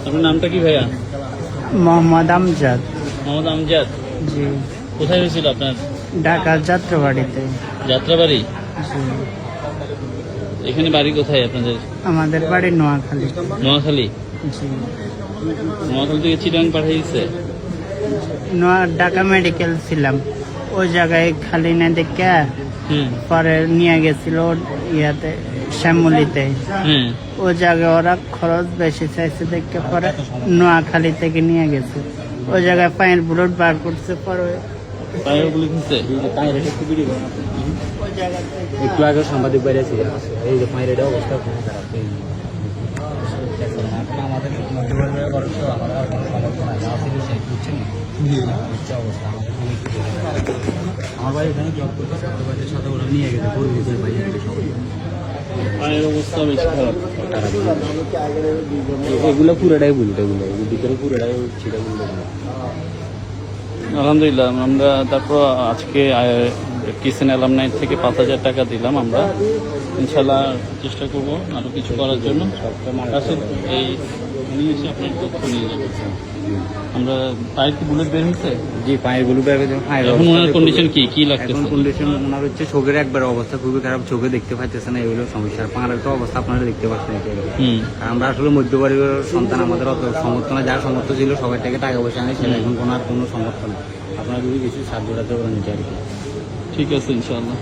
আপনার নামটা কি ভাইয়া? মোহাম্মদ আমজাদ। মোহাম্মদ আমজাদ। জি। কোথায় হয়েছিল আপনার? ঢাকার যাত্রাবাড়িতে। যাত্রাবাড়ি। জি। এখানে বাড়ি কোথায় আপনাদের? আমাদের বাড়ি নোয়াখালী। নোয়াখালী। জি। নোয়াখালী থেকে চিটাং পাঠিয়েছে। ঢাকা মেডিকেল ছিলাম, ওই জায়গায় খালি না দেখে হুম পরে নিয়ে গেছিল ইয়াতে শ্যামলিতে। হুম। ওই জায়গায় ওরা খরচ বেশি চাইছে দেখে পরে নোয়াখালী থেকে নিয়ে গেছে। ওই জায়গায় পায়ের বুলেট বার করছে পরে পায়ের গুলি খুঁজছে। ওই জায়গা থেকে একটু আগে সাংবাদিক বাইরে ছিল, এই যে পায়ের অবস্থা খুব খারাপ। আমাদের মধ্যপরিবারের খরচ তো আমরা কোনো সমর্থন নাই, আসলে সেই বুঝছেন না অবস্থা। আমার ভাই এখানে জব করতে সাথে সাথে ওরা নিয়ে গেছে পরিবেশের বাইরে সবাই। পায়ের অবস্থা বেশি খারাপ। এগুলো পুরোটাই বুলটা, এগুলো ভিতরে পুরোটাই ছিল বুলটা। আলহামদুলিল্লাহ আমরা তারপর আজকে কিচেন অ্যালামনাই থেকে 5,000 টাকা দিলাম। আমরা ইনশাল্লাহ চেষ্টা করবো আরো কিছু করার জন্য। এই নিয়ে এসে আপনার তথ্য নিয়ে যাবে। আমরা পায়ের কি বুলেট বের হয়েছে? জি, পায়ের গুলো বের হয়েছে। এখন ওনার কন্ডিশন কি লাগছে? এখন কন্ডিশন ওনার হচ্ছে চোখের একবার অবস্থা খুবই খারাপ, চোখে দেখতে পাইতেছে না, এগুলো সমস্যা। পায়ের তো অবস্থা আপনারা দেখতে পাচ্ছেন। আমরা আসলে মধ্যপরিবারের সন্তান, আমাদের অত সমর্থন, যার সমর্থ ছিল সবাই থেকে টাকা পয়সা নেই, সেটা এখন কোনো আর কোনো সমর্থন নেই। আপনারা যদি কিছু সাহায্য করতে পারেন, ঠিক আছে ইনশাআল্লাহ।